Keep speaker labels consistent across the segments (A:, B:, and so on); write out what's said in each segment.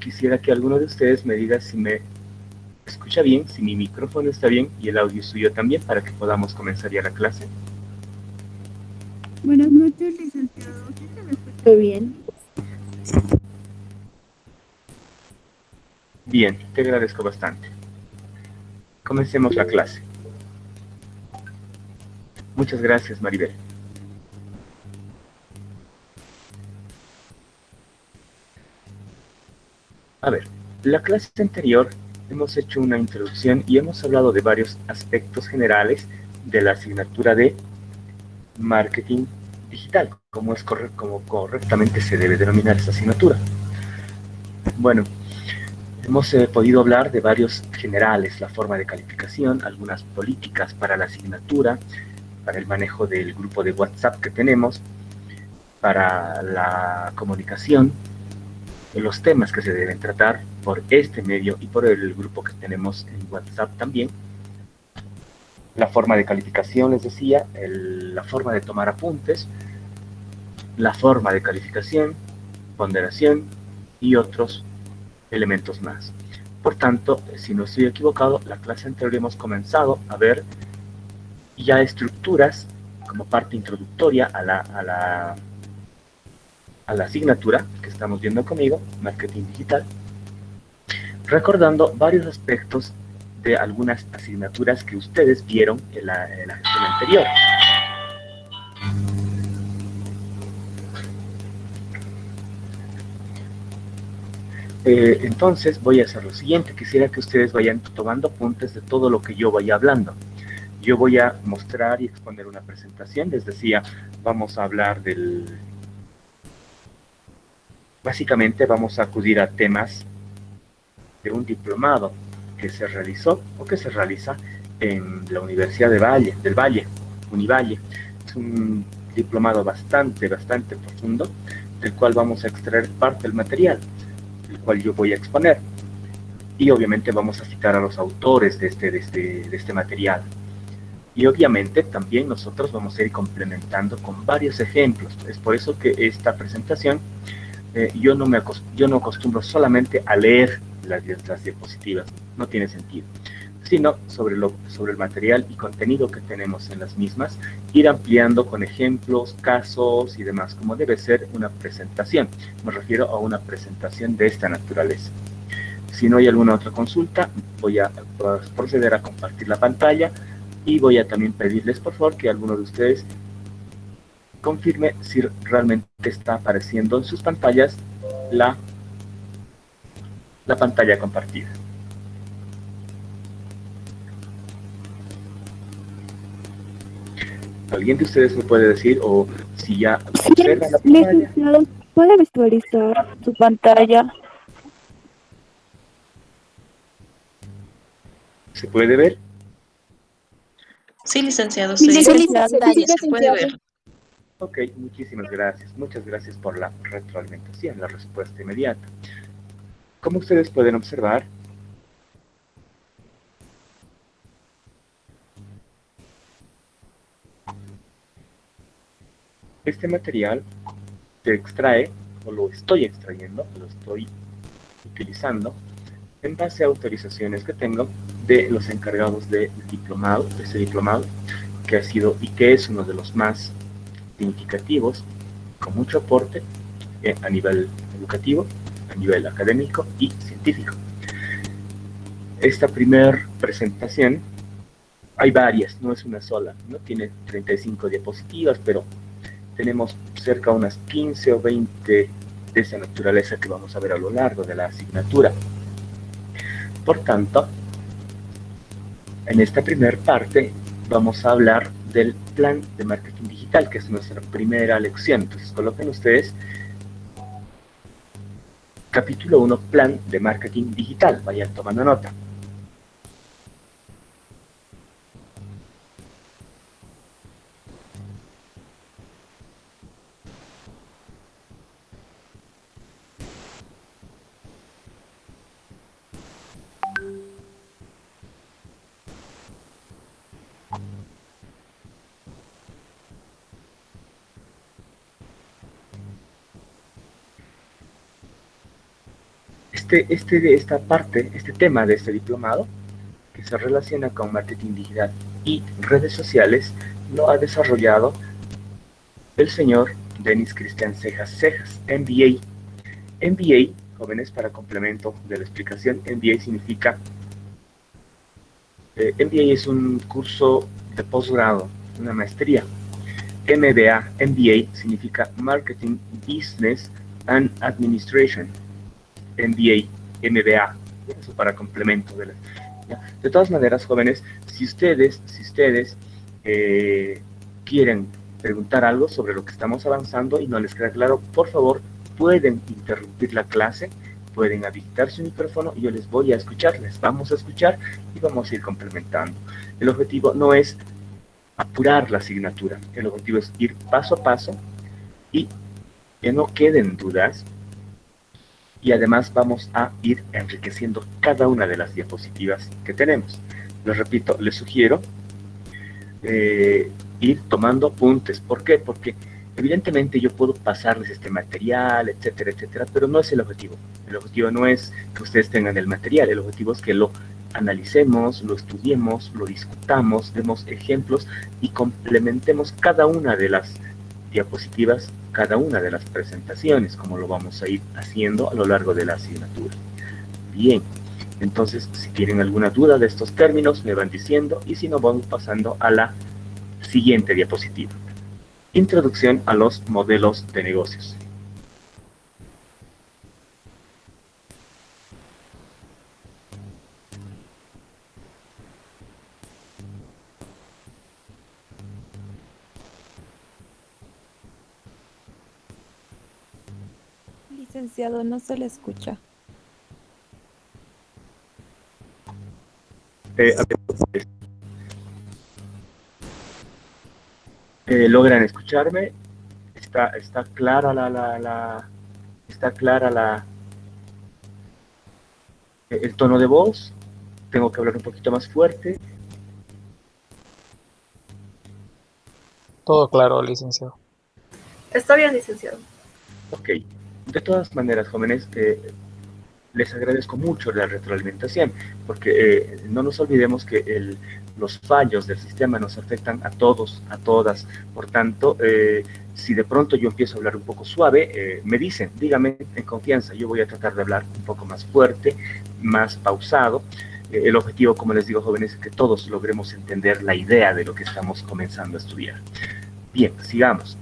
A: quisiera que alguno de ustedes me diga si me escucha bien, si mi micrófono está bien y el audio suyo también, para que podamos comenzar ya la clase.
B: Buenas noches, licenciado. ¿Sí se me escucha bien?
A: Bien, te agradezco bastante. Comencemos la clase. Muchas gracias, Maribel. A ver, la clase anterior hemos hecho una introducción y hemos hablado de varios aspectos generales de la asignatura de marketing digital, como correctamente se debe denominar esta asignatura. Bueno, hemos podido hablar de varios generales, la forma de calificación, algunas políticas para la asignatura, para el manejo del grupo de WhatsApp que tenemos, para la comunicación, los temas que se deben tratar por este medio y por el grupo que tenemos en WhatsApp también, la forma de calificación, les decía, la forma de tomar apuntes, la forma de calificación, ponderación y otros elementos más. Por tanto, si no estoy equivocado, la clase anterior hemos comenzado a ver ya estructuras como parte introductoria a la asignatura que estamos viendo conmigo, marketing digital, recordando varios aspectos de algunas asignaturas que ustedes vieron en la gestión anterior. Entonces voy a hacer lo siguiente, quisiera que ustedes vayan tomando apuntes de todo lo que yo vaya hablando. Yo voy a mostrar y exponer una presentación, les decía, vamos a hablar básicamente vamos a acudir a temas de un diplomado que se realizó o que se realiza en la Universidad del Valle, Univalle. Es un diplomado bastante profundo, del cual vamos a extraer parte del material, el cual yo voy a exponer. Y obviamente vamos a citar a los autores de este material. Y obviamente también nosotros vamos a ir complementando con varios ejemplos. Es por eso que esta presentación yo no acostumbro solamente a leer las diapositivas, no tiene sentido, sino sobre el material y contenido que tenemos en las mismas, ir ampliando con ejemplos, casos y demás, como debe ser una presentación. Me refiero a una presentación de esta naturaleza. Si no hay alguna otra consulta, voy a proceder a compartir la pantalla y voy a también pedirles, por favor, que alguno de ustedes confirme si realmente está apareciendo en sus pantallas la pantalla compartida. ¿Alguien de ustedes me puede decir o si ya
B: Sí,
A: observa la pantalla?
B: licenciado. ¿Puede visualizar su pantalla?
A: ¿Se puede ver?
C: Sí, licenciado,
B: Sí,
C: se
B: licenciado.
C: pantalla, se puede ver.
A: Ok, muchísimas gracias. Muchas gracias por la retroalimentación, la respuesta inmediata. Como ustedes pueden observar, este material se extrae, o lo estoy extrayendo, lo estoy utilizando, en base a autorizaciones que tengo de los encargados del diplomado, de ese diplomado, que ha sido y que es uno de los más significativos, con mucho aporte a nivel educativo, a nivel académico y científico. Esta primera presentación, hay varias, no es una sola, no tiene 35 diapositivas, pero tenemos cerca de unas 15 o 20 de esa naturaleza que vamos a ver a lo largo de la asignatura. Por tanto, en esta primera parte vamos a hablar del plan de marketing digital, que es nuestra primera lección. Entonces coloquen ustedes capítulo 1, plan de marketing digital. Vayan tomando nota. este tema de este diplomado, que se relaciona con marketing digital y redes sociales, lo ha desarrollado el señor Denis Cristian Cejas Cejas, MBA. MBA, jóvenes, para complemento de la explicación, MBA significa, MBA es un curso de posgrado, una maestría. MBA significa Marketing, Business and Administration. MBA, eso para complemento de la... ¿ya? De todas maneras, jóvenes, si ustedes quieren preguntar algo sobre lo que estamos avanzando y no les queda claro, por favor, pueden interrumpir la clase, pueden habilitar su micrófono y yo les voy a escuchar, les vamos a escuchar y vamos a ir complementando. El objetivo no es apurar la asignatura, el objetivo es ir paso a paso y que no queden dudas, y además vamos a ir enriqueciendo cada una de las diapositivas que tenemos. Les repito, les sugiero ir tomando apuntes. ¿Por qué? Porque evidentemente yo puedo pasarles este material, etcétera, etcétera, pero no es el objetivo. El objetivo no es que ustedes tengan el material, el objetivo es que lo analicemos, lo estudiemos, lo discutamos, demos ejemplos y complementemos cada una de las diapositivas, cada una de las presentaciones, como lo vamos a ir haciendo a lo largo de la asignatura. Bien, entonces si tienen alguna duda de estos términos me van diciendo, y si no, vamos pasando a la siguiente diapositiva. Introducción a los modelos de negocios.
B: Licenciado, no se le escucha.
A: ¿Logran escucharme? ¿Está clara el tono de voz? ¿Tengo que hablar un poquito más fuerte?
D: Todo claro, licenciado.
C: Está bien, licenciado.
A: Ok. De todas maneras, jóvenes, les agradezco mucho la retroalimentación, porque no nos olvidemos que los fallos del sistema nos afectan a todos, a todas. Por tanto, si de pronto yo empiezo a hablar un poco suave, me dicen, dígame en confianza, yo voy a tratar de hablar un poco más fuerte, más pausado. El objetivo, como les digo, jóvenes, es que todos logremos entender la idea de lo que estamos comenzando a estudiar. Bien, sigamos.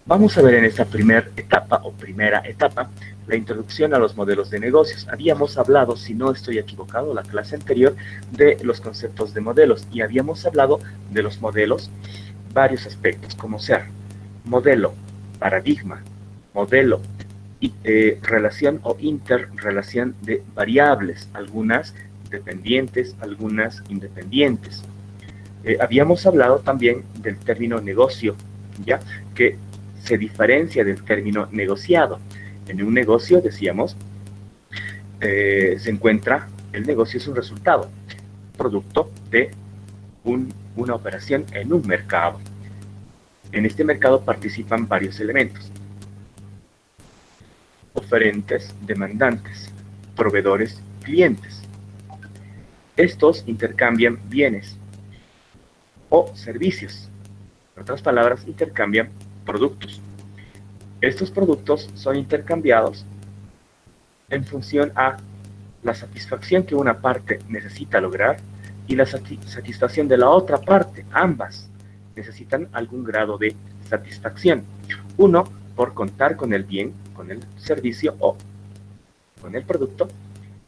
A: Vamos a ver en esta primera etapa, la introducción a los modelos de negocios. Habíamos hablado, si no estoy equivocado, la clase anterior, de los conceptos de modelos, y habíamos hablado de los modelos, varios aspectos, como ser modelo, paradigma, modelo, relación o interrelación de variables, algunas dependientes, algunas independientes. Habíamos hablado también del término negocio, ¿ya? Que se diferencia del término negociado. En un negocio, decíamos, se encuentra, el negocio es un resultado, producto de una operación en un mercado. En este mercado participan varios elementos: oferentes, demandantes, proveedores, clientes. Estos intercambian bienes o servicios. En otras palabras, intercambian productos. Estos productos son intercambiados en función a la satisfacción que una parte necesita lograr y la satisfacción de la otra parte. Ambas necesitan algún grado de satisfacción. Uno, por contar con el bien, con el servicio o con el producto,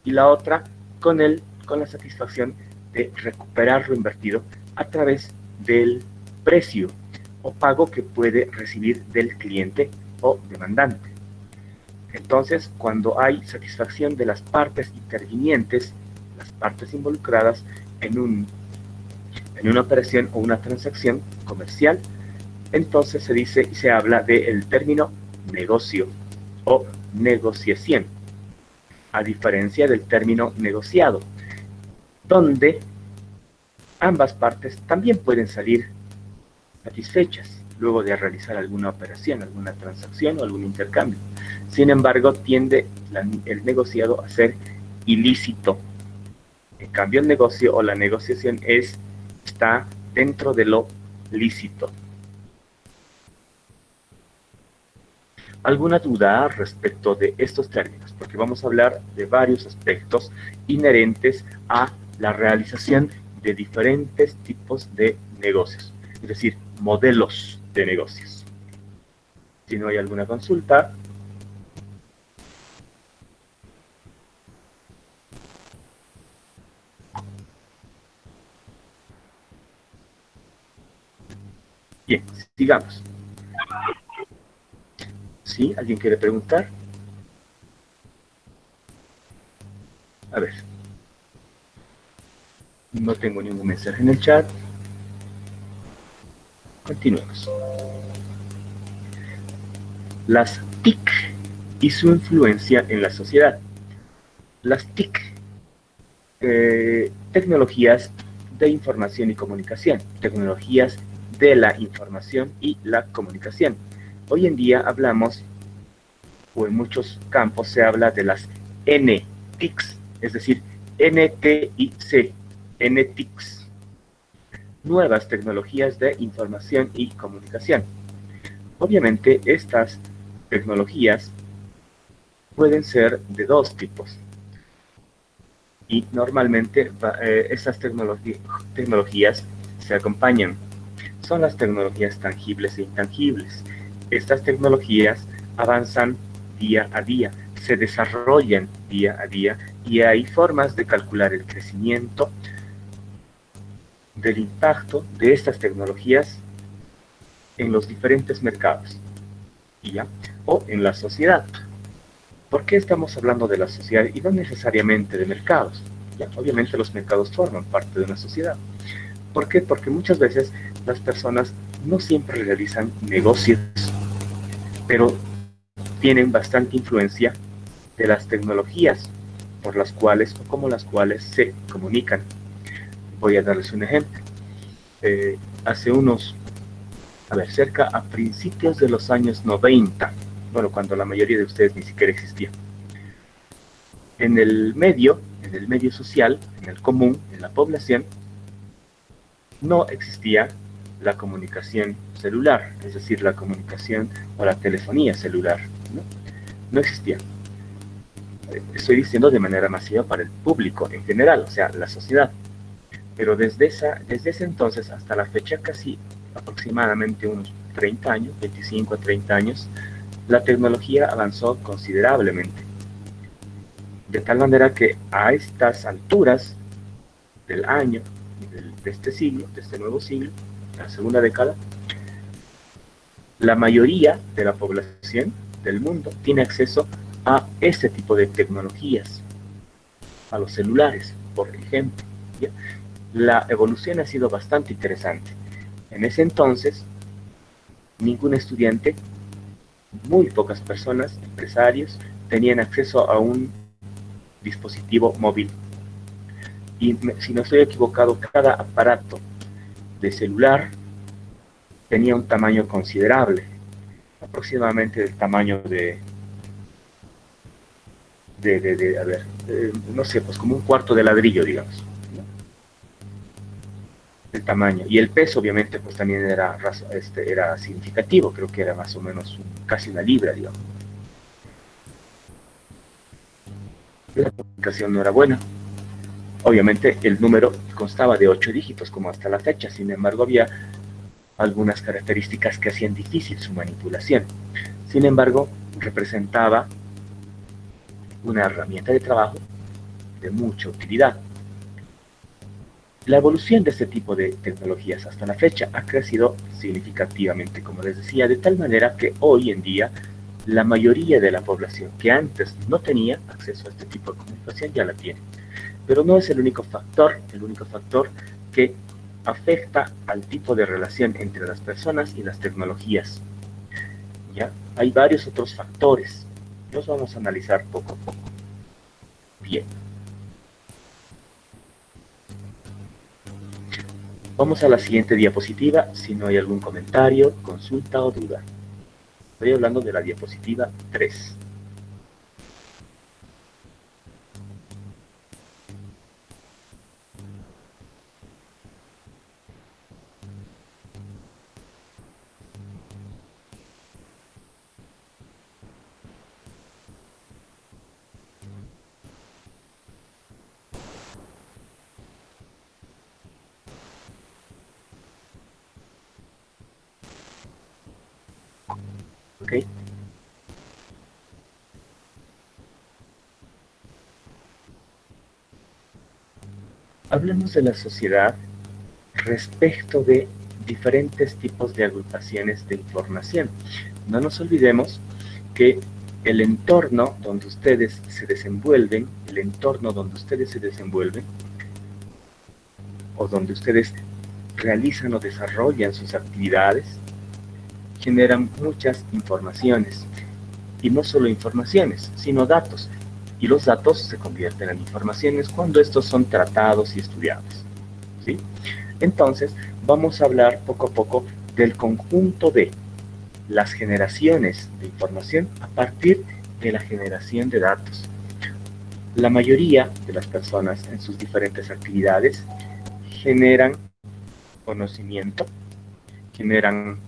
A: y la otra con la satisfacción de recuperar lo invertido a través del precio o pago que puede recibir del cliente o demandante. Entonces, cuando hay satisfacción de las partes intervinientes, las partes involucradas en una operación o una transacción comercial, entonces se dice y se habla del término negocio o negociación, a diferencia del término negociado, donde ambas partes también pueden salir satisfechas luego de realizar alguna operación, alguna transacción o algún intercambio. Sin embargo, tiende el negociado a ser ilícito. En cambio, el negocio o la negociación está dentro de lo lícito. ¿Alguna duda respecto de estos términos? Porque vamos a hablar de varios aspectos inherentes a la realización de diferentes tipos de negocios, es decir, modelos de negocios. Si no hay alguna consulta, bien, sigamos. ¿Sí? ¿Alguien quiere preguntar? A ver. No tengo ningún mensaje en el chat. Continuemos. Las TIC y su influencia en la sociedad. Las TIC, tecnologías de información y comunicación, tecnologías de la información y la comunicación. Hoy en día hablamos, o en muchos campos se habla de las NTICs, es decir, NTIC, NTICs, nuevas tecnologías de información y comunicación. Obviamente estas tecnologías pueden ser de dos tipos y normalmente estas tecnologías se acompañan. Son las tecnologías tangibles e intangibles. Estas tecnologías avanzan día a día, se desarrollan día a día y hay formas de calcular el crecimiento del impacto de estas tecnologías en los diferentes mercados, ¿ya? O en la sociedad. ¿Por qué estamos hablando de la sociedad y no necesariamente de mercados? ¿Ya? Obviamente los mercados forman parte de una sociedad. ¿Por qué? Porque muchas veces las personas no siempre realizan negocios, pero tienen bastante influencia de las tecnologías por las cuales o como las cuales se comunican. Voy a darles un ejemplo. Hace unos, cerca a principios de los años 90, bueno, cuando la mayoría de ustedes ni siquiera existía, en el medio social, en el común, en la población, no existía la comunicación celular, es decir, la comunicación o la telefonía celular, no existía. Estoy diciendo de manera masiva para el público en general, o sea, la sociedad. Pero desde ese entonces hasta la fecha, casi aproximadamente unos 30 años, 25 a 30 años, la tecnología avanzó considerablemente. De tal manera que a estas alturas del año, de este siglo, de este nuevo siglo, la segunda década, la mayoría de la población del mundo tiene acceso a este tipo de tecnologías, a los celulares, por ejemplo. ¿Ya? La evolución ha sido bastante interesante. En ese entonces, ningún estudiante, muy pocas personas, empresarios, tenían acceso a un dispositivo móvil. Y si no estoy equivocado, cada aparato de celular tenía un tamaño considerable, aproximadamente del tamaño no sé, pues como un cuarto de ladrillo, digamos, ¿no? El tamaño. Y el peso, obviamente, pues también era significativo, creo que era más o menos casi una libra, digamos. La comunicación no era buena. Obviamente el número constaba de 8 dígitos, como hasta la fecha, sin embargo había algunas características que hacían difícil su manipulación. Sin embargo, representaba una herramienta de trabajo de mucha utilidad. La evolución de este tipo de tecnologías hasta la fecha ha crecido significativamente, como les decía, de tal manera que hoy en día la mayoría de la población que antes no tenía acceso a este tipo de comunicación ya la tiene. Pero no es el único factor que afecta al tipo de relación entre las personas y las tecnologías. ¿Ya? Hay varios otros factores. Los vamos a analizar poco a poco. Bien. Vamos a la siguiente diapositiva, si no hay algún comentario, consulta o duda. Estoy hablando de la diapositiva 3. Hablemos de la sociedad respecto de diferentes tipos de agrupaciones de información. No nos olvidemos que el entorno donde ustedes se desenvuelven, o donde ustedes realizan o desarrollan sus actividades, generan muchas informaciones. Y no solo informaciones, sino datos. Y los datos se convierten en informaciones cuando estos son tratados y estudiados, ¿sí? Entonces, vamos a hablar poco a poco del conjunto de las generaciones de información a partir de la generación de datos. La mayoría de las personas en sus diferentes actividades generan conocimiento, generan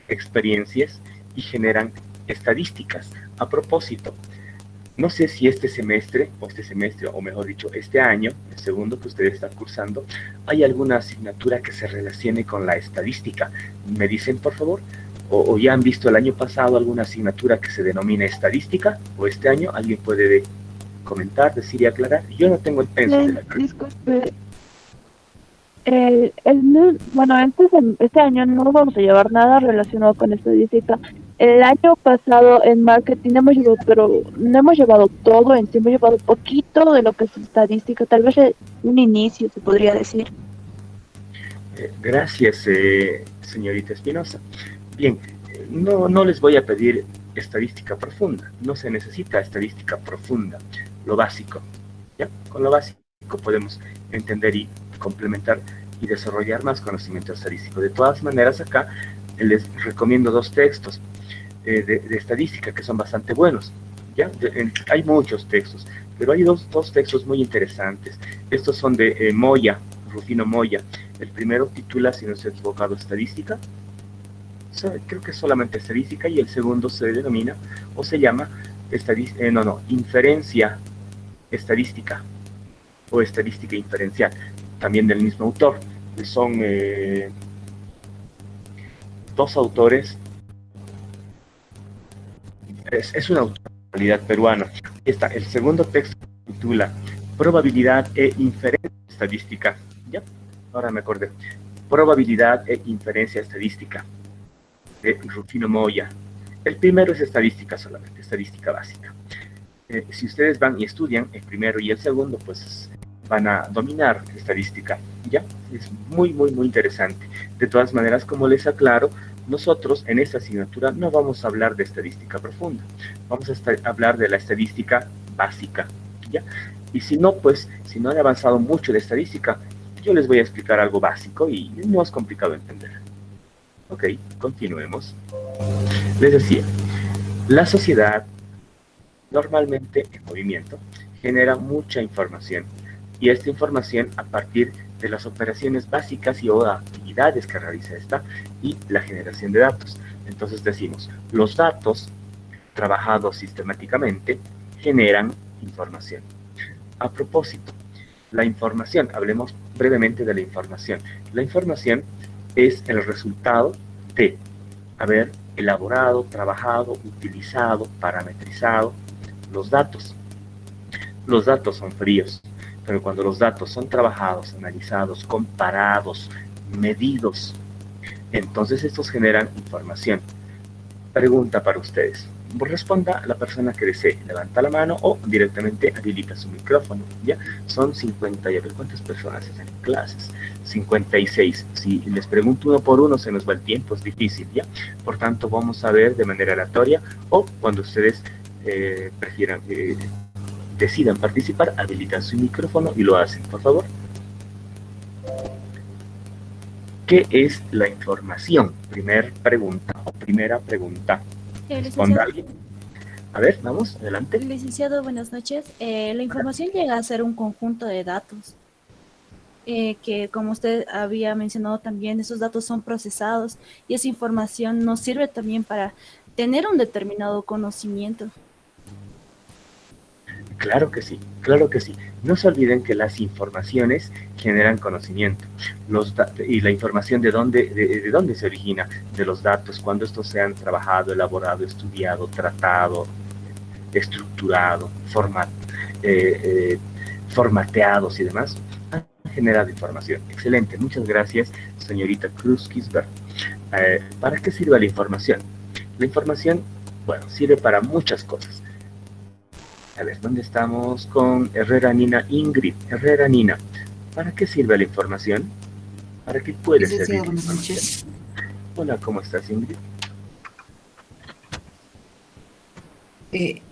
A: experiencias y generan estadísticas. A propósito, no sé si este semestre, o mejor dicho, este año, el segundo que usted está cursando, hay alguna asignatura que se relacione con la estadística. ¿Me dicen, por favor? ¿O ya han visto el año pasado alguna asignatura que se denomina estadística? ¿O este año alguien puede comentar, decir y aclarar? Yo no tengo el pensum de la clase.
B: Disculpe. Bueno, este año no vamos a llevar nada relacionado con estadística. El año pasado en marketing hemos llevado, pero no hemos llevado todo en sí, hemos llevado poquito de lo que es estadística, tal vez un inicio se podría decir.
A: Gracias, señorita Espinosa. Bien, no les voy a pedir estadística profunda, no se necesita estadística profunda, lo básico, ¿ya? Con lo básico podemos entender y complementar y desarrollar más conocimiento estadístico. De todas maneras, acá les recomiendo dos textos de estadística que son bastante buenos, ¿ya? Hay muchos textos, pero hay dos textos muy interesantes. Estos son de Moya, Rufino Moya. El primero titula, si no estoy equivocado, Estadística. Creo que es solamente estadística, y el segundo se denomina o se llama inferencia estadística o estadística inferencial, también del mismo autor. Son dos autores, es una autoridad peruana. El segundo texto titula Probabilidad e inferencia estadística. ¿Ya? Ahora me acordé. Probabilidad e inferencia estadística, de Rufino Moya. El primero es estadística solamente, estadística básica. Si ustedes van y estudian el primero y el segundo, pues van a dominar estadística, ¿ya? Es muy interesante. De todas maneras, como les aclaro, nosotros en esta asignatura no vamos a hablar de estadística profunda, vamos a hablar de la estadística básica, ¿ya? Y si no han avanzado mucho de estadística, yo les voy a explicar algo básico y no es complicado entender. Ok, continuemos. Les decía, la sociedad, normalmente en movimiento, genera mucha información, y esta información a partir de las operaciones básicas y o actividades que realiza esta y la generación de datos. Entonces decimos, los datos trabajados sistemáticamente generan información. A propósito, la información, hablemos brevemente de la información. La información es el resultado de haber elaborado, trabajado, utilizado, parametrizado los datos. Los datos son fríos, pero cuando los datos son trabajados, analizados, comparados, medidos, entonces estos generan información. Pregunta para ustedes. Responda la persona que desee, levanta la mano o directamente habilita su micrófono, ¿ya? Son 50, ya ver cuántas personas están en clases, 56. Si les pregunto uno por uno se nos va el tiempo, es difícil, ¿ya? Por tanto, vamos a ver de manera aleatoria o cuando ustedes prefieran, decidan participar, habilitan su micrófono y lo hacen, por favor. ¿Qué es la información? Primera pregunta. ¿Responde alguien? A ver, vamos, adelante.
D: Licenciado, buenas noches. La información llega a ser un conjunto de datos que, como usted había mencionado también, esos datos son procesados y esa información nos sirve también para tener un determinado conocimiento.
A: Claro que sí, claro que sí. No se olviden que las informaciones generan conocimiento. Y la información de dónde se origina, de los datos, cuando estos se han trabajado, elaborado, estudiado, tratado, estructurado, formateados y demás, han generado información. Excelente, muchas gracias, señorita Cruz Kisberg. ¿Para qué sirve la información? La información, bueno, sirve para muchas cosas. A ver, ¿dónde estamos con Herrera Nina Ingrid? Herrera Nina, ¿para qué sirve la información? ¿Para qué puede servir la información? Hola, ¿cómo estás, Ingrid?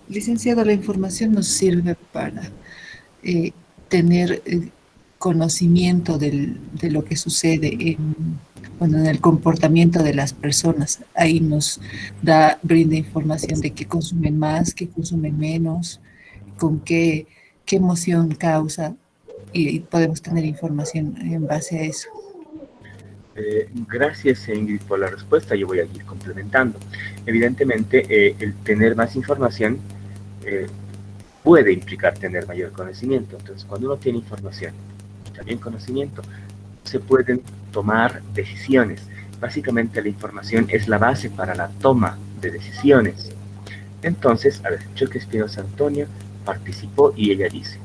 E: Licenciado, la información nos sirve para tener conocimiento de lo que sucede en el comportamiento de las personas. Ahí nos brinda información de qué consumen más, qué consumen menos, con qué emoción causa, y podemos tener información en base a eso.
A: Gracias, Ingrid, por la respuesta. Yo voy a ir complementando. Evidentemente, el tener más información puede implicar tener mayor conocimiento. Entonces, cuando uno tiene información y también conocimiento, se pueden tomar decisiones. Básicamente, la información es la base para la toma de decisiones. Entonces, a ver, Choque Espinosa Antonia participó y ella dice: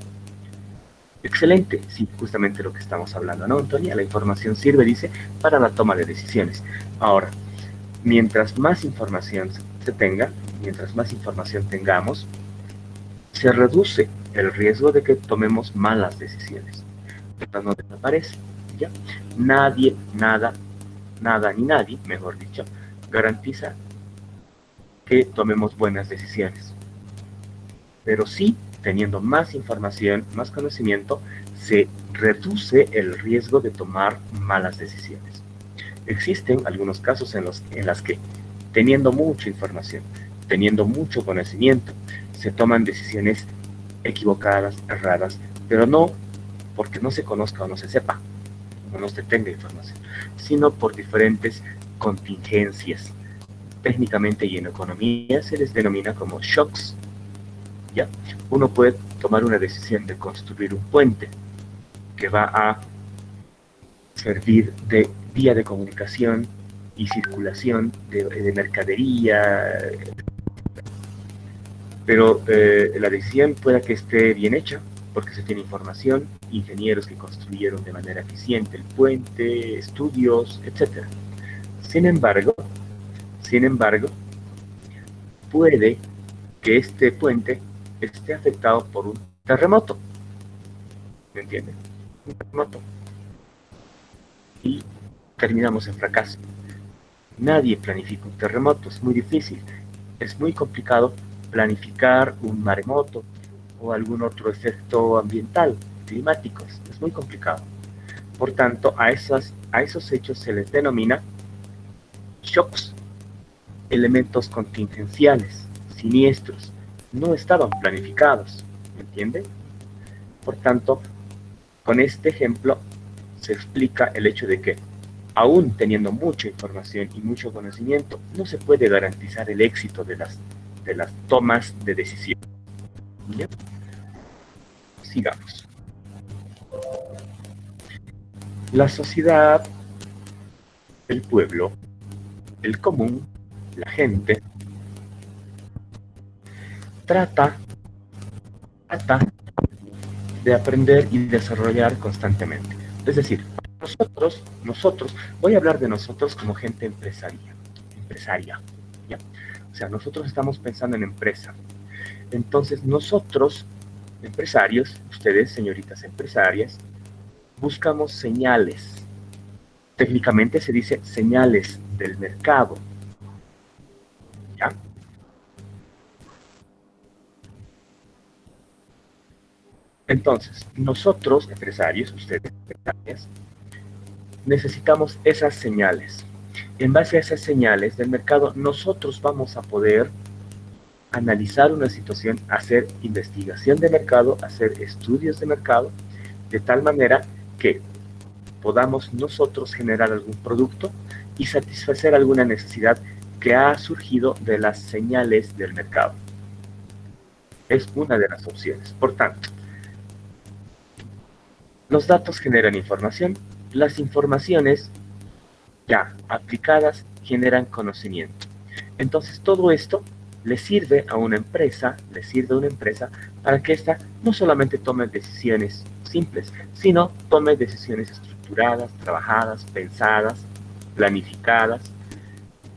A: excelente, sí, justamente lo que estamos hablando, ¿no, Antonia? La información sirve, dice, para la toma de decisiones. Ahora, mientras más información se tenga, mientras más información tengamos, se reduce el riesgo de que tomemos malas decisiones. Pero no desaparece, ¿ya? Nadie, nada ni nadie, mejor dicho, garantiza que tomemos buenas decisiones. Pero sí, teniendo más información, más conocimiento, se reduce el riesgo de tomar malas decisiones. Existen algunos casos en las que, teniendo mucha información, teniendo mucho conocimiento, se toman decisiones equivocadas, erradas, pero no porque no se conozca o no se sepa, o no se tenga información, sino por diferentes contingencias. Técnicamente y en economía se les denomina como shocks. ¿Ya? Uno puede tomar una decisión de construir un puente que va a servir de vía de comunicación y circulación de mercadería, pero la decisión pueda que esté bien hecha porque se tiene información, ingenieros que construyeron de manera eficiente el puente, estudios, etc. Sin embargo, puede que este puente esté afectado por un terremoto. ¿Me entienden? Un terremoto. Y terminamos en fracaso. Nadie planifica un terremoto, es muy difícil. Es muy complicado planificar un maremoto o algún otro efecto ambiental, climático. Es muy complicado. Por tanto, a esos hechos se les denomina shocks, elementos contingenciales, siniestros. No estaban planificados, ¿me entienden? Por tanto, con este ejemplo se explica el hecho de que, aún teniendo mucha información y mucho conocimiento, no se puede garantizar el éxito de las tomas de decisión. ¿Ya? Sigamos. La sociedad, el pueblo, el común, la gente, trata de aprender y desarrollar constantemente. Es decir, nosotros, voy a hablar de nosotros como gente empresaria, ¿ya? O sea, nosotros estamos pensando en empresa. Entonces, nosotros, empresarios, ustedes, señoritas empresarias, buscamos señales. Técnicamente se dice señales del mercado, ¿ya? Entonces, nosotros, empresarios, ustedes, empresarias, necesitamos esas señales. En base a esas señales del mercado, nosotros vamos a poder analizar una situación, hacer investigación de mercado, hacer estudios de mercado, de tal manera que podamos nosotros generar algún producto y satisfacer alguna necesidad que ha surgido de las señales del mercado. Es una de las opciones. Por tanto, los datos generan información, las informaciones ya aplicadas generan conocimiento. Entonces todo esto le sirve a una empresa para que ésta no solamente tome decisiones simples, sino tome decisiones estructuradas, trabajadas, pensadas, planificadas,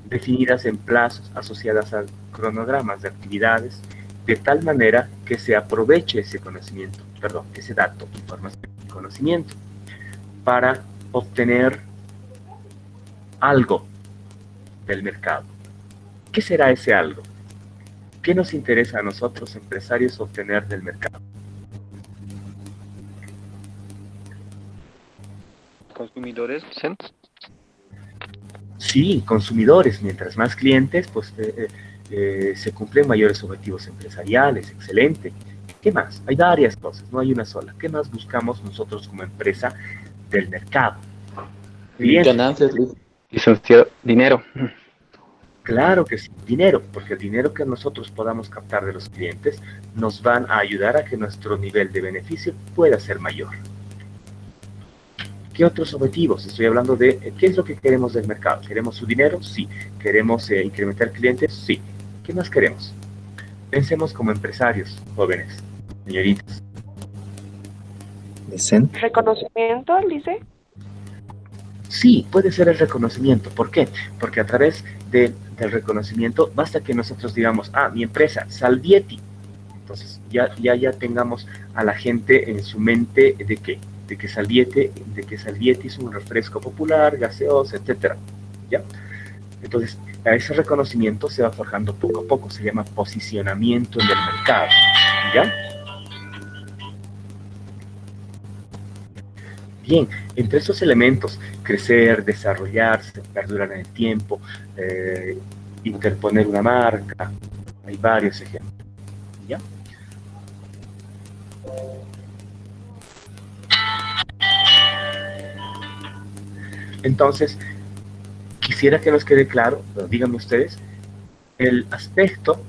A: definidas en plazos, asociadas a cronogramas de actividades, de tal manera que se aproveche ese conocimiento, ese dato, información y conocimiento, para obtener algo del mercado. ¿Qué será ese algo? ¿Qué nos interesa a nosotros, empresarios, obtener del mercado?
F: Consumidores, ¿sí?
A: Sí, consumidores. Mientras más clientes, pues se cumplen mayores objetivos empresariales. Excelente. ¿Qué más? Hay varias cosas, no hay una sola. ¿Qué más buscamos nosotros como empresa del mercado?
F: Ganancias, licenciado, dinero.
A: Claro que sí, dinero, porque el dinero que nosotros podamos captar de los clientes nos van a ayudar a que nuestro nivel de beneficio pueda ser mayor. ¿Qué otros objetivos? Estoy hablando de qué es lo que queremos del mercado. ¿Queremos su dinero? Sí. ¿Queremos incrementar clientes? Sí. ¿Qué más queremos? Pensemos como empresarios, jóvenes, señoritas.
C: ¿Reconocimiento, Lice?
A: Sí, puede ser el reconocimiento. ¿Por qué? Porque a través del reconocimiento basta que nosotros digamos, mi empresa, Salvieti. Entonces ya tengamos a la gente en su mente de qué, de que Salvieti es un refresco popular, gaseoso, etcétera. ¿Ya? Entonces, a ese reconocimiento se va forjando poco a poco, se llama posicionamiento en el mercado. ¿Ya? Bien, entre esos elementos, crecer, desarrollarse, perdurar en el tiempo, interponer una marca, hay varios ejemplos. ¿Ya? Entonces, quisiera que nos quede claro, pero díganme ustedes, el aspecto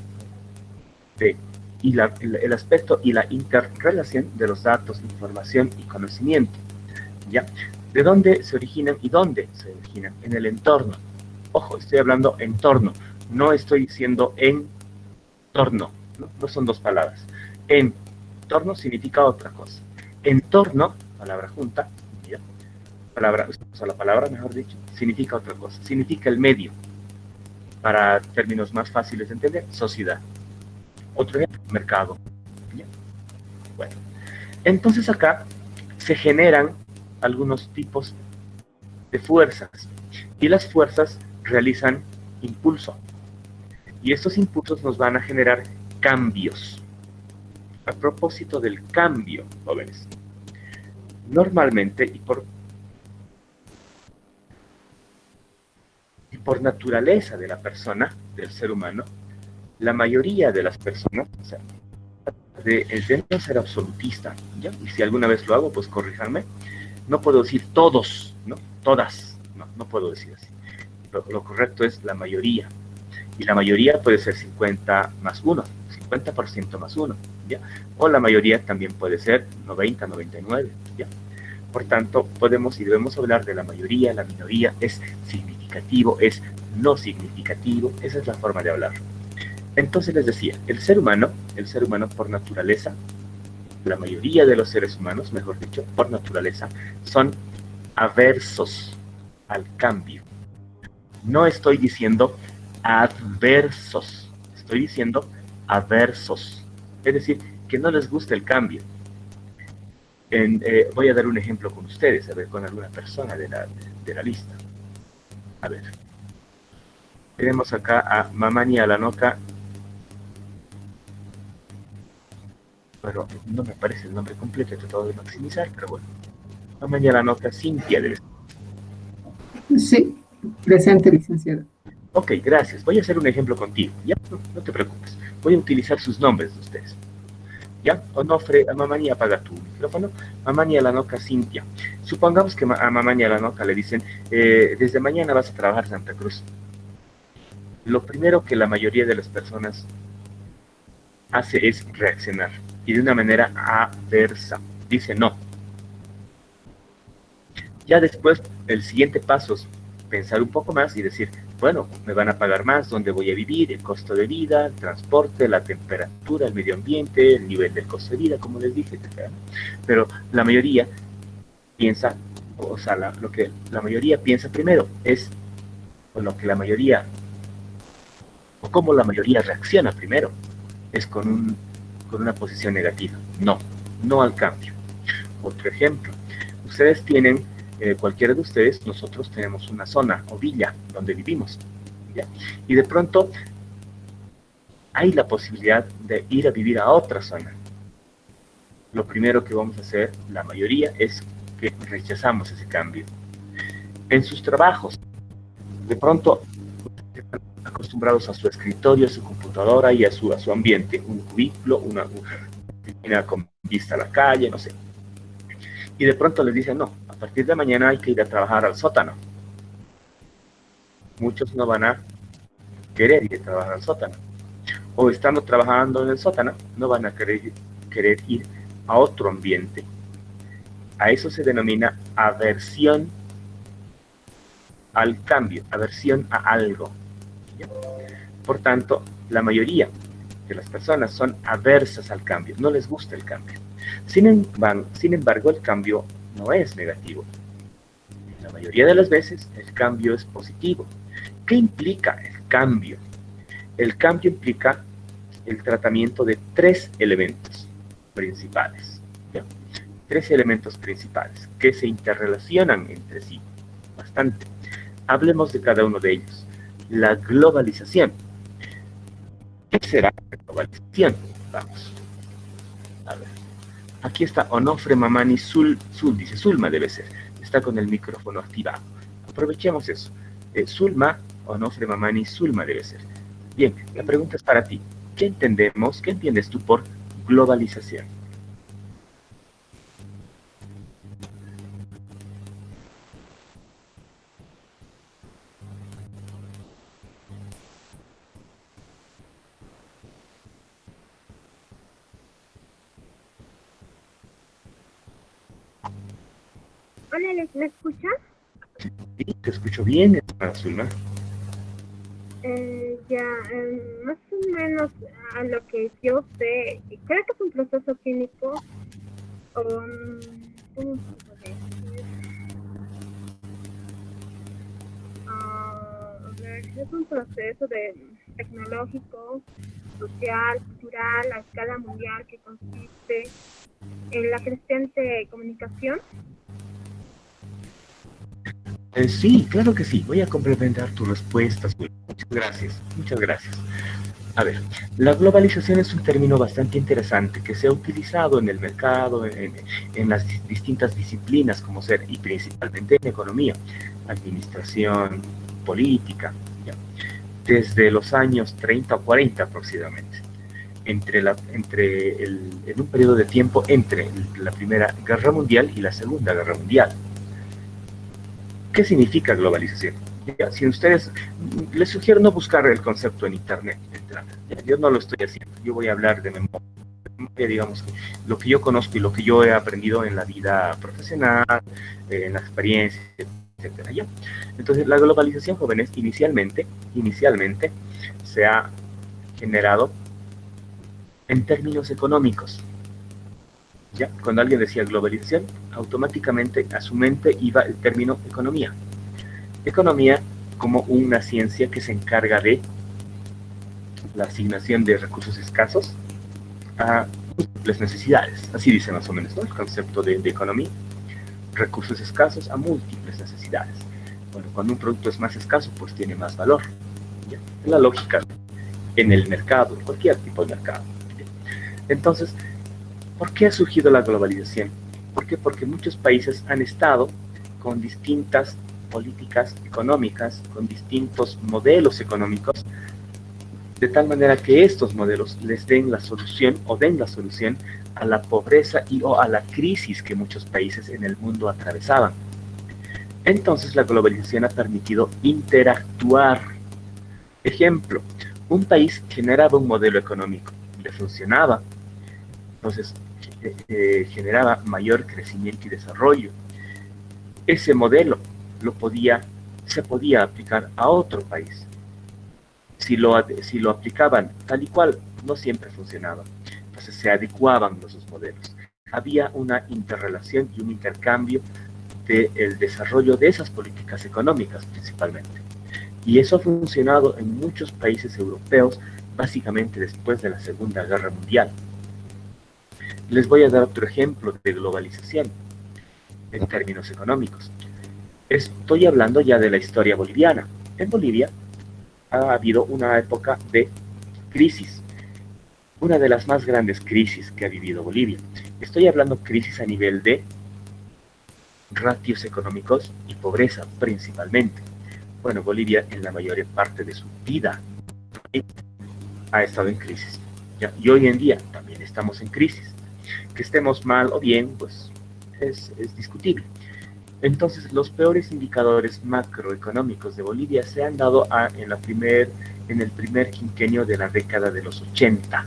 A: el aspecto y la interrelación de los datos, información y conocimiento. ¿Ya? ¿De dónde se originan y dónde se originan? En el entorno. Ojo, estoy hablando entorno, no estoy diciendo entorno, no son dos palabras. Entorno significa otra cosa. Entorno, palabra junta, ¿ya? La palabra, mejor dicho, significa otra cosa. Significa el medio. Para términos más fáciles de entender, sociedad. Otro ejemplo, mercado. ¿Ya? Bueno, entonces acá se generan algunos tipos de fuerzas, y las fuerzas realizan impulso, y estos impulsos nos van a generar cambios. A propósito del cambio, jóvenes, normalmente y por naturaleza de la persona, del ser humano, la mayoría de las personas, o sea, de no ser absolutista, ¿ya? Y si alguna vez lo hago, pues corríjanme. No puedo decir todos, ¿no? Todas, no puedo decir así. Lo correcto es la mayoría. Y la mayoría puede ser 50 más 1, 50% más 1, ¿ya? O la mayoría también puede ser 90, 99, ¿ya? Por tanto, podemos y debemos hablar de la mayoría, la minoría, es significativo, es no significativo, esa es la forma de hablar. Entonces les decía, el ser humano por naturaleza, la mayoría de los seres humanos, mejor dicho, por naturaleza, son aversos al cambio. No estoy diciendo adversos, estoy diciendo aversos. Es decir, que no les gusta el cambio. Voy a dar un ejemplo con ustedes, a ver, con alguna persona de la lista. A ver. Tenemos acá a Mamani Alanoca. Pero no me aparece el nombre completo, he tratado de maximizar, pero bueno. Mamani Alanoca Cintia debe ser.
E: Sí, presente, licenciado.
A: Ok, gracias. Voy a hacer un ejemplo contigo. Ya, no te preocupes. Voy a utilizar sus nombres de ustedes. ¿Ya? Onofre, a Mamani apaga tu micrófono. Mamani Alanoca Cintia. Supongamos que a Mamani Alanoca le dicen, desde mañana vas a trabajar en Santa Cruz. Lo primero que la mayoría de las personas hace es reaccionar. Y de una manera aversa. Dice no. Ya después, el siguiente paso es pensar un poco más y decir, bueno, me van a pagar más, dónde voy a vivir, el costo de vida, el transporte, la temperatura, el medio ambiente, el nivel del costo de vida, como les dije, etc. Pero la mayoría piensa, o sea, lo que la mayoría piensa primero es, o lo que la mayoría, o cómo la mayoría reacciona primero, es con una posición negativa. No al cambio. Otro ejemplo, ustedes tienen, cualquiera de ustedes, nosotros tenemos una zona o villa donde vivimos, ¿ya? Y de pronto hay la posibilidad de ir a vivir a otra zona. Lo primero que vamos a hacer, la mayoría, es que rechazamos ese cambio. En sus trabajos, de pronto están acostumbrados a su escritorio, a su computadora y a su ambiente, un cubículo, una oficina con vista a la calle, no sé. Y de pronto les dicen, no, a partir de mañana hay que ir a trabajar al sótano. Muchos no van a querer ir a trabajar al sótano. O estando trabajando en el sótano, no van a querer ir a otro ambiente. A eso se denomina aversión al cambio, aversión a algo. ¿Ya? Por tanto, la mayoría de las personas son aversas al cambio, no les gusta el cambio. Sin embargo, el cambio no es negativo. La mayoría de las veces, el cambio es positivo. ¿Qué implica el cambio? El cambio implica el tratamiento de tres elementos principales. ¿Ya? Tres elementos principales que se interrelacionan entre sí bastante. Hablemos de cada uno de ellos. La globalización. ¿Qué será la globalización? Vamos. A ver. Aquí está Onofre Mamani dice Zulma debe ser. Está con el micrófono activado. Aprovechemos eso. Zulma, Onofre Mamani, Zulma debe ser. Bien, la pregunta es para ti. ¿Qué entiendes tú por globalización?
G: Hola, ¿me escuchas?
A: Sí, te escucho bien, Zulma.
G: Más o menos a lo que yo sé, creo que es un proceso químico, ¿cómo se puede decir? Es un proceso tecnológico, social, cultural, a escala mundial que consiste en la creciente comunicación.
A: Sí, claro que sí. Voy a complementar tu respuesta. Muchas gracias. A ver, la globalización es un término bastante interesante que se ha utilizado en el mercado, en las distintas disciplinas, como ser, y principalmente en economía, administración, política, ¿ya? Desde los años 30 o 40 aproximadamente, en un periodo de tiempo entre la Primera Guerra Mundial y la Segunda Guerra Mundial. ¿Qué significa globalización? Ya, si ustedes, les sugiero no buscar el concepto en internet. Yo no lo estoy haciendo. Yo voy a hablar de memoria, digamos, lo que yo conozco y lo que yo he aprendido en la vida profesional, en la experiencia, etcétera. ¿Ya? Entonces, la globalización, jóvenes, inicialmente se ha generado en términos económicos. ¿Ya? Cuando alguien decía globalización, automáticamente a su mente iba el término economía. Economía como una ciencia que se encarga de la asignación de recursos escasos a múltiples necesidades. Así dice más o menos, ¿no? El concepto de economía. Recursos escasos a múltiples necesidades. Bueno, cuando un producto es más escaso, pues tiene más valor. ¿Ya? Es la lógica en el mercado, en cualquier tipo de mercado. ¿Ya? Entonces, ¿por qué ha surgido la globalización? ¿Por qué? Porque muchos países han estado con distintas políticas económicas, con distintos modelos económicos, de tal manera que estos modelos les den la solución a la pobreza o a la crisis que muchos países en el mundo atravesaban. Entonces la globalización ha permitido interactuar. Ejemplo, un país generaba un modelo económico, le funcionaba, entonces generaba mayor crecimiento y desarrollo. Ese modelo lo podía se podía aplicar a otro país. Si lo aplicaban tal y cual, no siempre funcionaba. Entonces se adecuaban los modelos. Había una interrelación y un intercambio del desarrollo de esas políticas económicas principalmente. Y eso ha funcionado en muchos países europeos, básicamente después de la Segunda Guerra Mundial. Les voy a dar otro ejemplo de globalización en términos económicos. Estoy hablando ya de la historia boliviana. En Bolivia ha habido una época de crisis, una de las más grandes crisis que ha vivido Bolivia. Estoy hablando crisis a nivel de ratios económicos y pobreza principalmente. Bueno, Bolivia en la mayor parte de su vida ha estado en crisis. ¿Ya? Y hoy en día también estamos en crisis. Que estemos mal o bien, pues es discutible. Entonces, los peores indicadores macroeconómicos de Bolivia se han dado en el primer quinquenio de la década de los 80.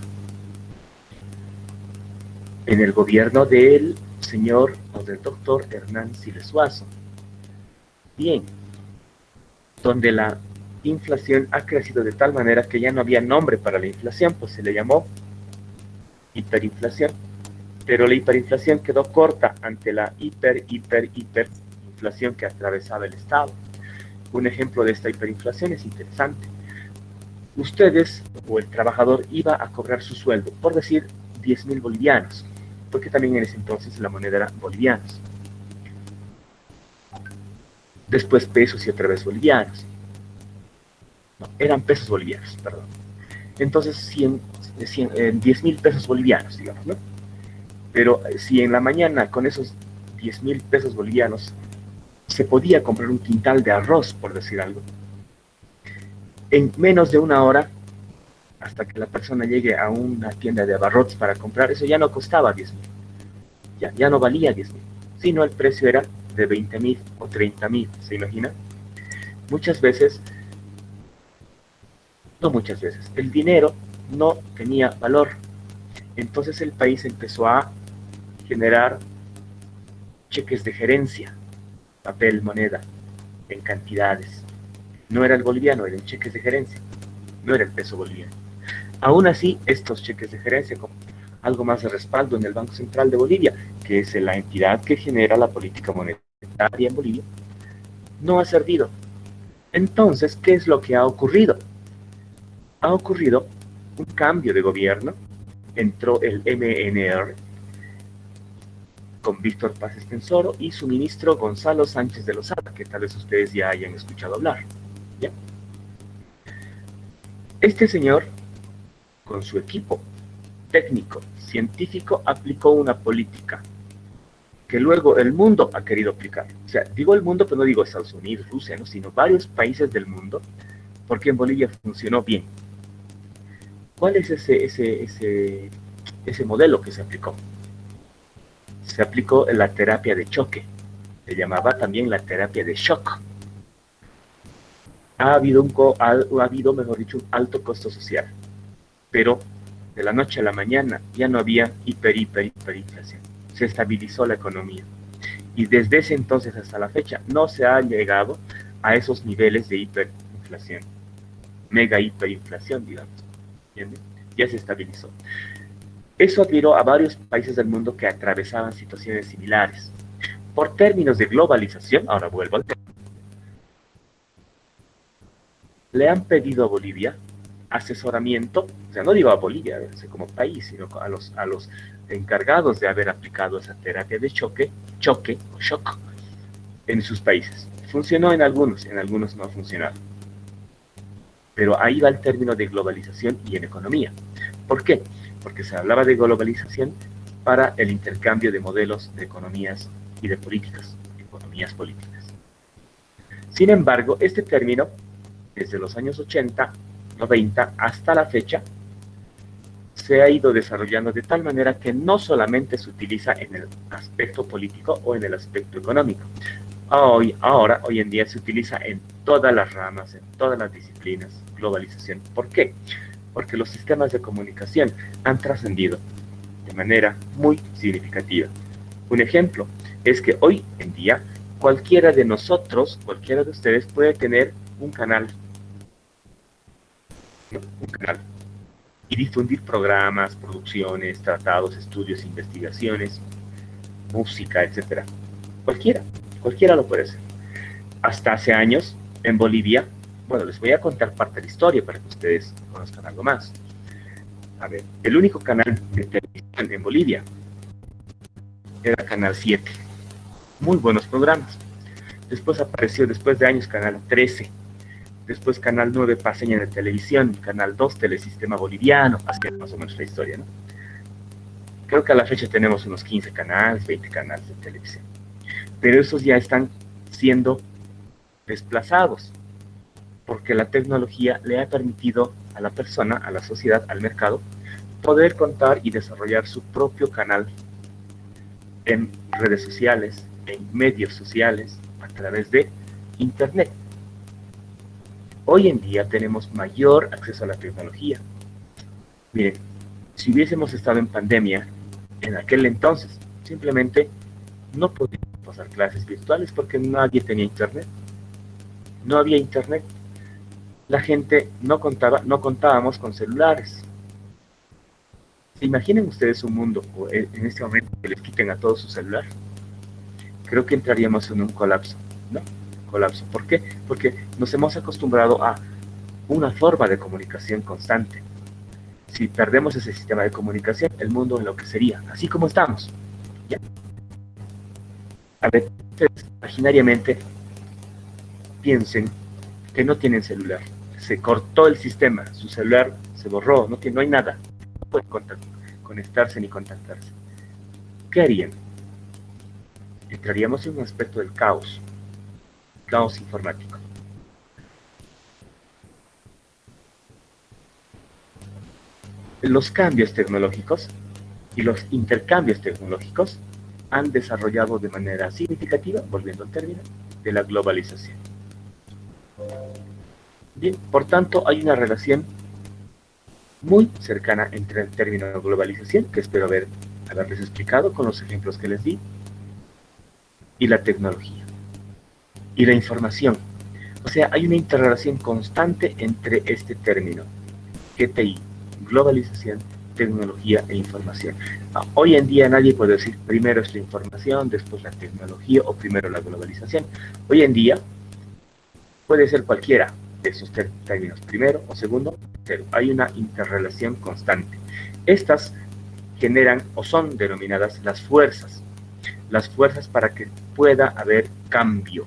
A: En el gobierno del señor o del doctor Hernán Siles Suazo. Bien, donde la inflación ha crecido de tal manera que ya no había nombre para la inflación, pues se le llamó hiperinflación. Pero la hiperinflación quedó corta ante la hiperinflación que atravesaba el Estado. Un ejemplo de esta hiperinflación es interesante. Ustedes o el trabajador iba a cobrar su sueldo, por decir 10.000 bolivianos, porque también en ese entonces la moneda era bolivianos. Después pesos y otra vez bolivianos. No, eran pesos bolivianos, perdón. Entonces 10.000 pesos bolivianos, digamos, ¿no? Pero si en la mañana con esos 10.000 pesos bolivianos se podía comprar un quintal de arroz, por decir algo, en menos de una hora, hasta que la persona llegue a una tienda de abarrotes para comprar, eso ya no costaba 10.000, ya no valía 10.000, sino el precio era de 20.000 o 30.000, ¿se imagina? El dinero no tenía valor. Entonces el país empezó a generar cheques de gerencia, papel, moneda, en cantidades. No era el boliviano, eran cheques de gerencia, no era el peso boliviano. Aún así, estos cheques de gerencia, con algo más de respaldo en el Banco Central de Bolivia, que es la entidad que genera la política monetaria en Bolivia, no ha servido. Entonces, ¿qué es lo que ha ocurrido? Ha ocurrido un cambio de gobierno. Entró el MNR con Víctor Paz Estenssoro y su ministro Gonzalo Sánchez de Lozada, que tal vez ustedes ya hayan escuchado hablar. ¿Ya? Este señor, con su equipo técnico, científico, aplicó una política que luego el mundo ha querido aplicar. O sea, digo el mundo, pero no digo Estados Unidos, Rusia, ¿no? Sino varios países del mundo, porque en Bolivia funcionó bien. ¿Cuál es ese modelo que se aplicó? Se aplicó la terapia de choque, se llamaba también la terapia de shock. Ha habido, mejor dicho, un alto costo social, pero de la noche a la mañana ya no había hiperinflación, se estabilizó la economía. Y desde ese entonces hasta la fecha no se ha llegado a esos niveles de hiperinflación, mega hiperinflación, digamos. ¿Entienden? Ya se estabilizó. Eso admiró a varios países del mundo que atravesaban situaciones similares. Por términos de globalización, ahora vuelvo al tema, le han pedido a Bolivia asesoramiento, o sea, no digo a Bolivia como país, sino a los encargados de haber aplicado esa terapia de choque o shock en sus países. Funcionó en algunos no ha funcionado. Pero ahí va el término de globalización y en economía. ¿Por qué? Porque se hablaba de globalización para el intercambio de modelos de economías y de políticas, economías políticas. Sin embargo, este término, desde los años 80, 90 hasta la fecha, se ha ido desarrollando de tal manera que no solamente se utiliza en el aspecto político o en el aspecto económico. Hoy en día se utiliza en todas las ramas, en todas las disciplinas, globalización. ¿Por qué? Porque los sistemas de comunicación han trascendido de manera muy significativa. Un ejemplo es que hoy en día cualquiera de nosotros, cualquiera de ustedes puede tener un canal, ¿no? Un canal, y difundir programas, producciones, tratados, estudios, investigaciones, música, etcétera. Cualquiera lo puede hacer. Hasta hace años, en Bolivia, bueno, les voy a contar parte de la historia para que ustedes conozcan algo más. A ver, el único canal de televisión en Bolivia era Canal 7. Muy buenos programas. Después apareció, después de años, Canal 13. Después Canal 9, Paseña de Televisión. Canal 2, Telesistema Boliviano. Así es más o menos la historia, ¿no? Creo que a la fecha tenemos unos 15 canales, 20 canales de televisión. Pero esos ya están siendo desplazados, porque la tecnología le ha permitido a la persona, a la sociedad, al mercado, poder contar y desarrollar su propio canal en redes sociales, en medios sociales, a través de Internet. Hoy en día tenemos mayor acceso a la tecnología. Miren, si hubiésemos estado en pandemia, en aquel entonces, simplemente no podíamos pasar clases virtuales porque nadie tenía Internet. No había Internet. La gente no contábamos con celulares. ¿Se imaginan ustedes un mundo en este momento que les quiten a todos su celular? Creo que entraríamos en un colapso, ¿no? Colapso. ¿Por qué? Porque nos hemos acostumbrado a una forma de comunicación constante. Si perdemos ese sistema de comunicación, el mundo enloquecería, así como estamos. ¿Ya? A ver, ustedes imaginariamente piensen que no tienen celular. Se cortó el sistema, su celular se borró, no hay nada. No pueden conectarse ni contactarse. ¿Qué harían? Entraríamos en un aspecto del caos informático. Los cambios tecnológicos y los intercambios tecnológicos han desarrollado de manera significativa, volviendo al término, de la globalización. Bien, por tanto, hay una relación muy cercana entre el término globalización, que espero haberles explicado con los ejemplos que les di, y la tecnología, y la información. O sea, hay una interrelación constante entre este término, GTI, globalización, tecnología e información. Hoy en día nadie puede decir primero es la información, después la tecnología o primero la globalización. Hoy en día puede ser cualquiera de esos términos, primero o segundo, tercero. Hay una interrelación constante. Estas generan o son denominadas las fuerzas para que pueda haber cambio.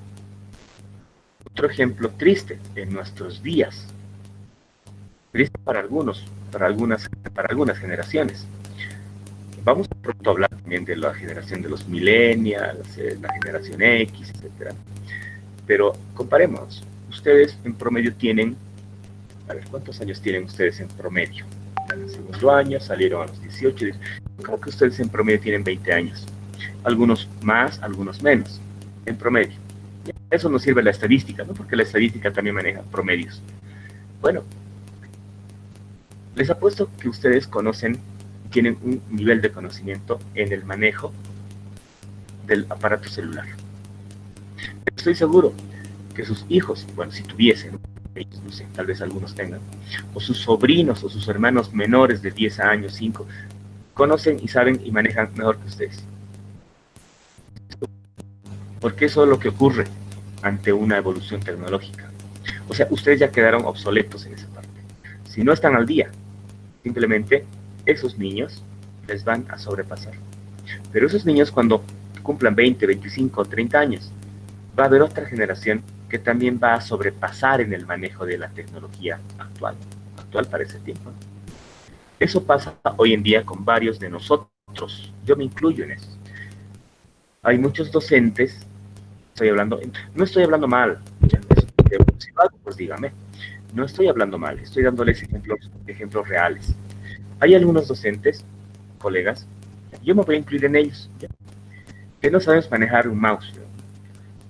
A: Otro ejemplo triste en nuestros días, triste para algunas generaciones. Vamos pronto a hablar también de la generación de los millennials, la generación X, etcétera. Pero comparemos. Ustedes en promedio tienen, a ver, ¿cuántos años tienen ustedes en promedio? En el segundo año, salieron a los 18, como que ustedes en promedio tienen 20 años. Algunos más, algunos menos, en promedio. Eso nos sirve la estadística, ¿no? Porque la estadística también maneja promedios. Bueno, les apuesto que ustedes tienen un nivel de conocimiento en el manejo del aparato celular. Estoy seguro que sus hijos, bueno, si tuviesen, no sé, tal vez algunos tengan, o sus sobrinos o sus hermanos menores de 10 años, 5, conocen y saben y manejan mejor que ustedes. Porque eso es lo que ocurre ante una evolución tecnológica. O sea, ustedes ya quedaron obsoletos en esa parte. Si no están al día, simplemente esos niños les van a sobrepasar. Pero esos niños cuando cumplan 20, 25, 30 años, va a haber otra generación que también va a sobrepasar en el manejo de la tecnología actual para ese tiempo. Eso pasa hoy en día con varios de nosotros. Yo me incluyo en eso. Hay muchos docentes, no estoy hablando mal, si lo hago, pues dígame. No estoy hablando mal, estoy dándoles ejemplos reales. Hay algunos docentes, colegas, yo me voy a incluir en ellos, ¿ya? Que no sabemos manejar un mouse, ¿no?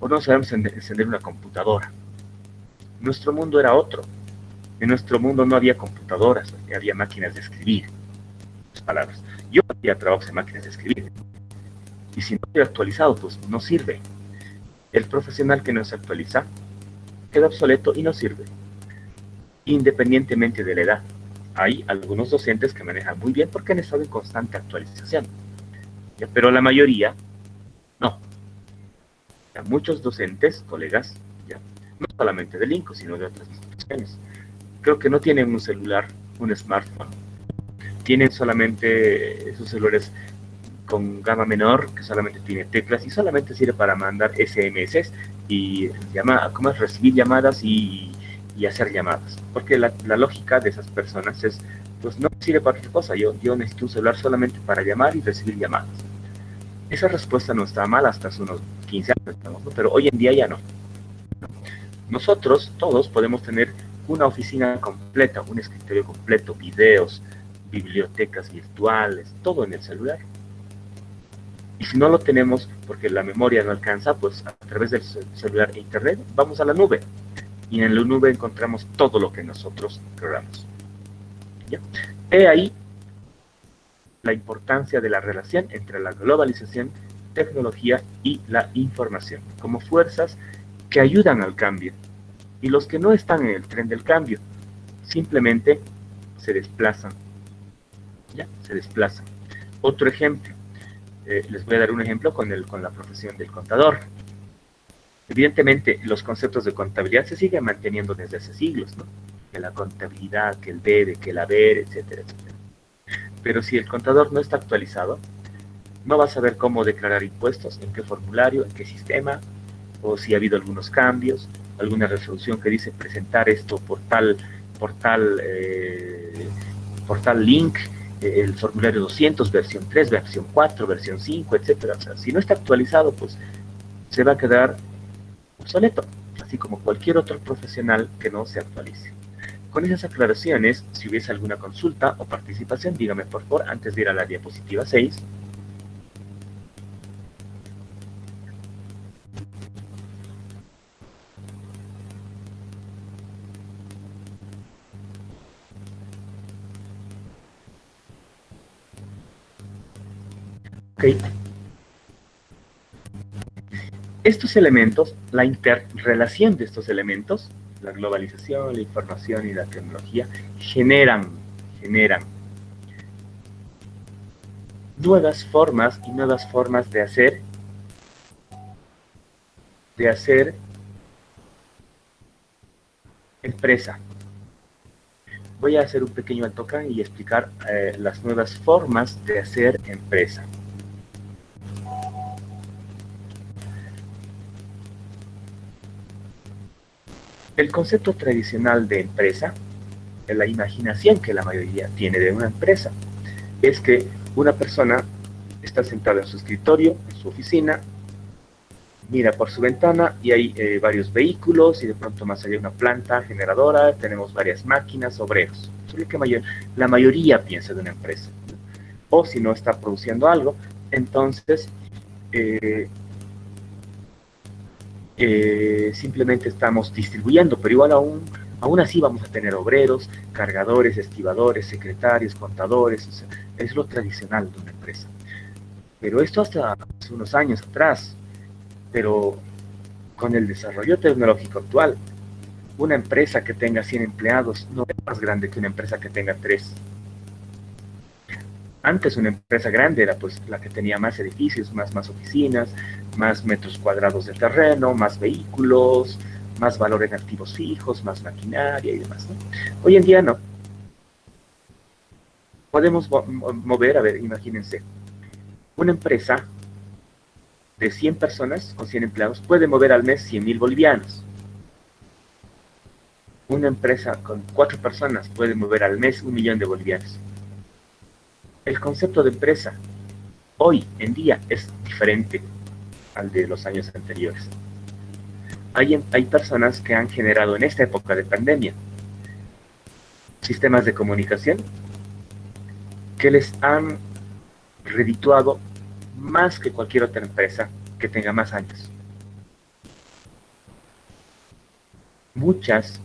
A: O no sabemos encender una computadora. Nuestro mundo era otro. En nuestro mundo no había computadoras, había máquinas de escribir. Las palabras. Yo hacía trabajos en máquinas de escribir. Y si no estoy actualizado, pues no sirve. El profesional que no se actualiza queda obsoleto y no sirve, independientemente de la edad. Hay algunos docentes que manejan muy bien porque han estado en constante actualización, ¿ya? Pero la mayoría no. ¿Ya? Muchos docentes, colegas, ¿ya? No solamente del INCO, sino de otras instituciones, creo que no tienen un celular, un smartphone. Tienen solamente sus celulares con gama menor, que solamente tiene teclas y solamente sirve para mandar SMS y recibir llamadas y hacer llamadas. Porque la lógica de esas personas es, pues no sirve para otra cosa, yo necesito un celular solamente para llamar y recibir llamadas. Esa respuesta no está mal hasta hace unos 15 años, ¿no? Pero hoy en día ya no. Nosotros, todos, podemos tener una oficina completa, un escritorio completo, videos, bibliotecas virtuales, todo en el celular. Y si no lo tenemos porque la memoria no alcanza, pues a través del celular e internet vamos a la nube. Y en la nube encontramos todo lo que nosotros queramos. ¿Ya? He ahí la importancia de la relación entre la globalización, tecnología y la información, como fuerzas que ayudan al cambio. Y los que no están en el tren del cambio, simplemente se desplazan. ¿Ya? Se desplazan. Otro ejemplo, les voy a dar un ejemplo con la profesión del contador. Evidentemente, los conceptos de contabilidad se siguen manteniendo desde hace siglos, ¿no? Que la contabilidad, que el debe, que el haber, etcétera, etcétera. Pero si el contador no está actualizado, no va a saber cómo declarar impuestos, en qué formulario, en qué sistema, o si ha habido algunos cambios, alguna resolución que dice presentar esto por tal link, el formulario 200, versión 3, versión 4, versión 5, etcétera. O sea, si no está actualizado, pues se va a quedar obsoleto, así como cualquier otro profesional que no se actualice. Con esas aclaraciones, si hubiese alguna consulta o participación, dígame por favor antes de ir a la diapositiva 6. Ok. Estos elementos, la interrelación de estos elementos, la globalización, la información y la tecnología, generan nuevas formas y nuevas formas de hacer empresa. Voy a hacer un pequeño alto acá y explicar las nuevas formas de hacer empresa. El concepto tradicional de empresa, la imaginación que la mayoría tiene de una empresa, es que una persona está sentada en su escritorio, en su oficina, mira por su ventana y hay varios vehículos y de pronto más allá una planta generadora, tenemos varias máquinas, obreros. Eso es lo que la mayoría piensa de una empresa. O si no está produciendo algo, entonces simplemente estamos distribuyendo, pero igual aún así vamos a tener obreros, cargadores, estibadores, secretarios, contadores. O sea, es lo tradicional de una empresa. Pero esto hasta hace unos años atrás, pero con el desarrollo tecnológico actual, una empresa que tenga 100 empleados no es más grande que una empresa que tenga 3. Antes una empresa grande era pues la que tenía más edificios, más oficinas, más metros cuadrados de terreno, más vehículos, más valor en activos fijos, más maquinaria y demás, ¿no? Hoy en día no. Podemos mover, a ver, imagínense, una empresa de 100 personas con 100 empleados puede mover al mes 100.000 bolivianos. Una empresa con 4 personas puede mover al mes 1.000.000 de bolivianos. El concepto de empresa hoy en día es diferente al de los años anteriores. Hay personas que han generado en esta época de pandemia sistemas de comunicación que les han redituado más que cualquier otra empresa que tenga más años. Muchas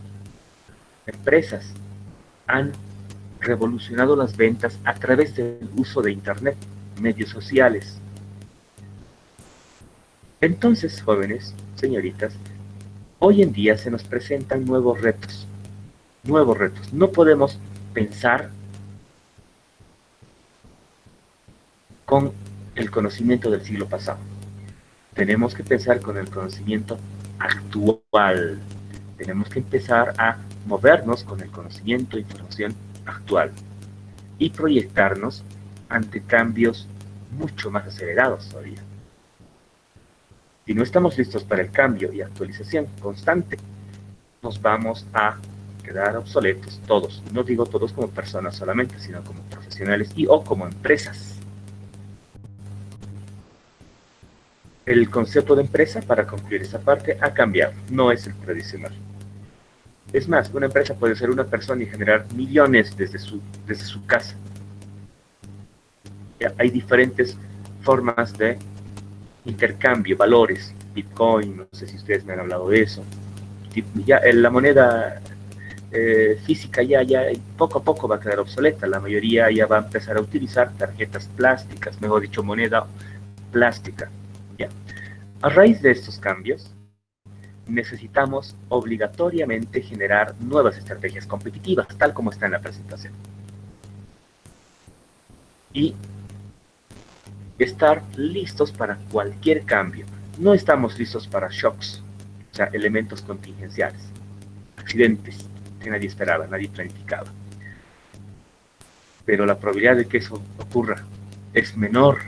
A: empresas han revolucionado las ventas a través del uso de Internet, medios sociales. Entonces, jóvenes, señoritas, hoy en día se nos presentan nuevos retos. Nuevos retos. No podemos pensar con el conocimiento del siglo pasado. Tenemos que pensar con el conocimiento actual. Tenemos que empezar a movernos con el conocimiento e información actual y proyectarnos ante cambios mucho más acelerados todavía. Si no estamos listos para el cambio y actualización constante, nos vamos a quedar obsoletos todos. No digo todos como personas solamente, sino como profesionales y o como empresas. El concepto de empresa, para concluir esa parte, ha cambiado. No es el tradicional. Es más, una empresa puede ser una persona y generar millones desde su casa. Ya, hay diferentes formas de intercambio, valores, Bitcoin, no sé si ustedes me han hablado de eso. Ya la moneda física ya poco a poco va a quedar obsoleta. La mayoría ya va a empezar a utilizar tarjetas plásticas, mejor dicho, moneda plástica. Ya. A raíz de estos cambios, necesitamos obligatoriamente generar nuevas estrategias competitivas, tal como está en la presentación. Y estar listos para cualquier cambio. No estamos listos para shocks, o sea, elementos contingenciales, accidentes que nadie esperaba, nadie planificaba. Pero la probabilidad de que eso ocurra es menor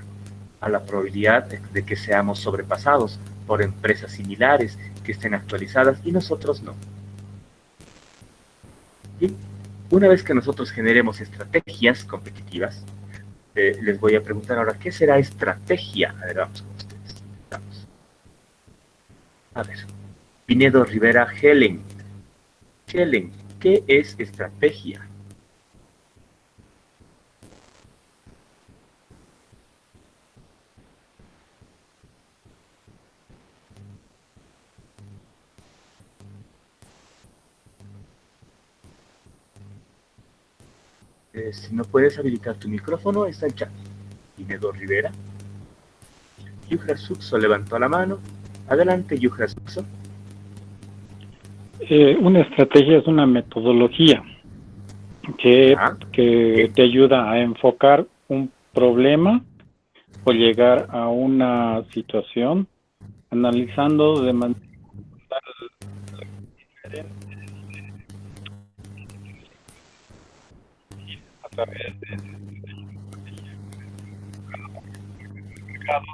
A: a la probabilidad de que seamos sobrepasados por empresas similares que estén actualizadas y nosotros no. Y una vez que nosotros generemos estrategias competitivas, les voy a preguntar ahora, ¿qué será estrategia? A ver, vamos con ustedes. Vamos. A ver, Pinedo Rivera Helen. Helen, ¿qué es estrategia? Si no puedes habilitar tu micrófono, está el chat. Pinedo Rivera. Yuhra Suxo levantó la mano. Adelante, Yuhra Suxo.
H: Una estrategia es una metodología que te ayuda a enfocar un problema o llegar a una situación analizando de manera diferente a través de mercado.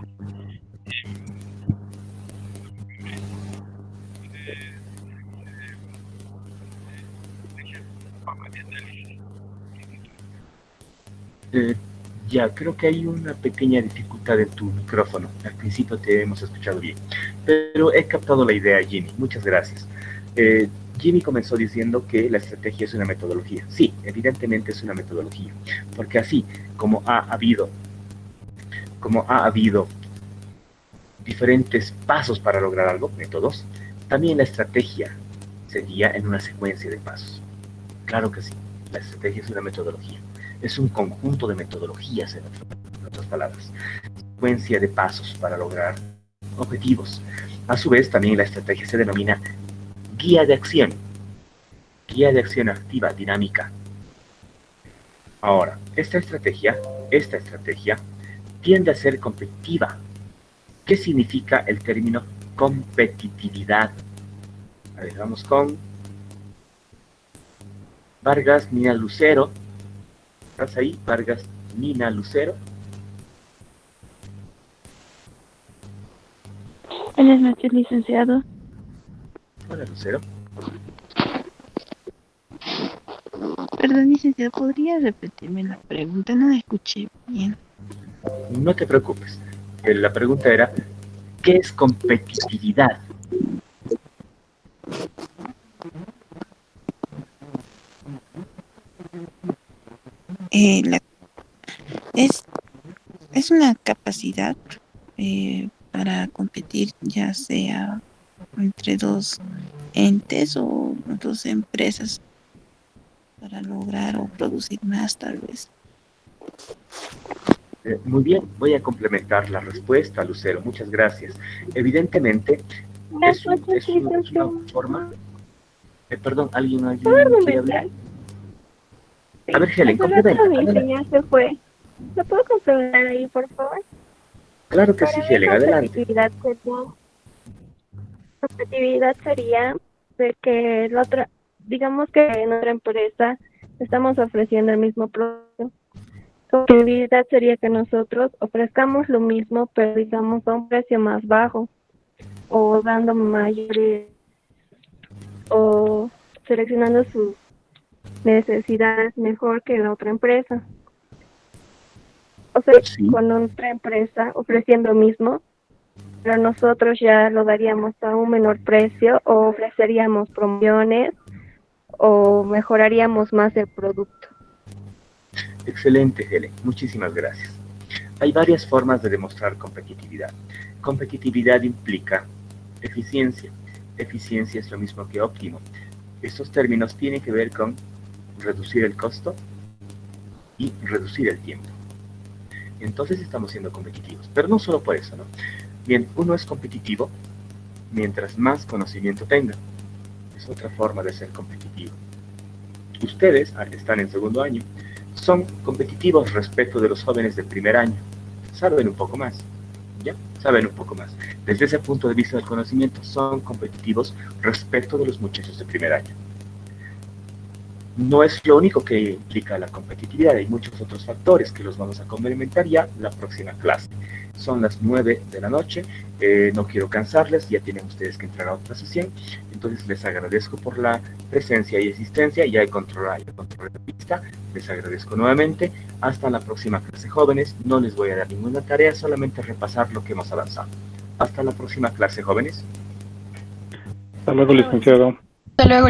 A: Ya, creo que hay una pequeña dificultad en tu micrófono. Al principio te hemos escuchado bien, pero he captado la idea, Jimmy. Muchas gracias. Jimmy comenzó diciendo que la estrategia es una metodología. Sí, evidentemente es una metodología, porque así como ha habido diferentes pasos para lograr algo, métodos, también la estrategia sería en una secuencia de pasos. Claro que sí, la estrategia es una metodología. Es un conjunto de metodologías, en otras palabras, secuencia de pasos para lograr objetivos. A su vez, también la estrategia se denomina guía de acción activa, dinámica. Ahora, esta estrategia tiende a ser competitiva. ¿Qué significa el término competitividad? A ver, vamos con Vargas Nina Lucero. ¿Estás ahí? Vargas Nina Lucero.
B: Buenas noches, licenciado.
A: Hola, Lucero.
I: Perdón, licenciado, ¿podría repetirme la pregunta? No la escuché bien.
A: No te preocupes. La pregunta era, ¿qué es competitividad?
I: Es una capacidad para competir, ya sea entre dos entes o dos empresas, para lograr o producir más, tal vez.
A: Muy bien, voy a complementar la respuesta, Lucero. Muchas gracias. Evidentemente, Es una forma. Perdón, ¿alguien quiere hablar? A ver, Helen,
G: Mi señal se fue. ¿Lo puedo complementar ahí, por favor?
A: Claro que sí, Helen, adelante.
G: Competitividad sería de que digamos que en otra empresa estamos ofreciendo el mismo producto. Competitividad sería que nosotros ofrezcamos lo mismo, pero digamos a un precio más bajo, o dando mayores, o seleccionando sus necesidades mejor que la otra empresa. O sea, sí, con otra empresa ofreciendo lo mismo, pero nosotros ya lo daríamos a un menor precio, o ofreceríamos promociones, o mejoraríamos más el producto.
A: Excelente, Helen. Muchísimas gracias. Hay varias formas de demostrar competitividad. Competitividad implica eficiencia. Eficiencia es lo mismo que óptimo. Estos términos tienen que ver con reducir el costo y reducir el tiempo. Entonces estamos siendo competitivos, pero no solo por eso, ¿no? Bien, uno es competitivo mientras más conocimiento tenga. Es otra forma de ser competitivo. Ustedes, que están en segundo año, son competitivos respecto de los jóvenes del primer año. Saben un poco más, ¿ya? Saben un poco más. Desde ese punto de vista del conocimiento, son competitivos respecto de los muchachos de primer año. No es lo único que implica la competitividad, hay muchos otros factores que los vamos a complementar ya la próxima clase. Son las 9 de la noche, no quiero cansarles, ya tienen ustedes que entrar a otra sesión, entonces les agradezco por la presencia y existencia, ya hay control de vista, les agradezco nuevamente, hasta la próxima clase jóvenes, no les voy a dar ninguna tarea, solamente repasar lo que hemos avanzado. Hasta la próxima clase jóvenes.
H: Hasta luego, licenciado.
I: Hasta luego,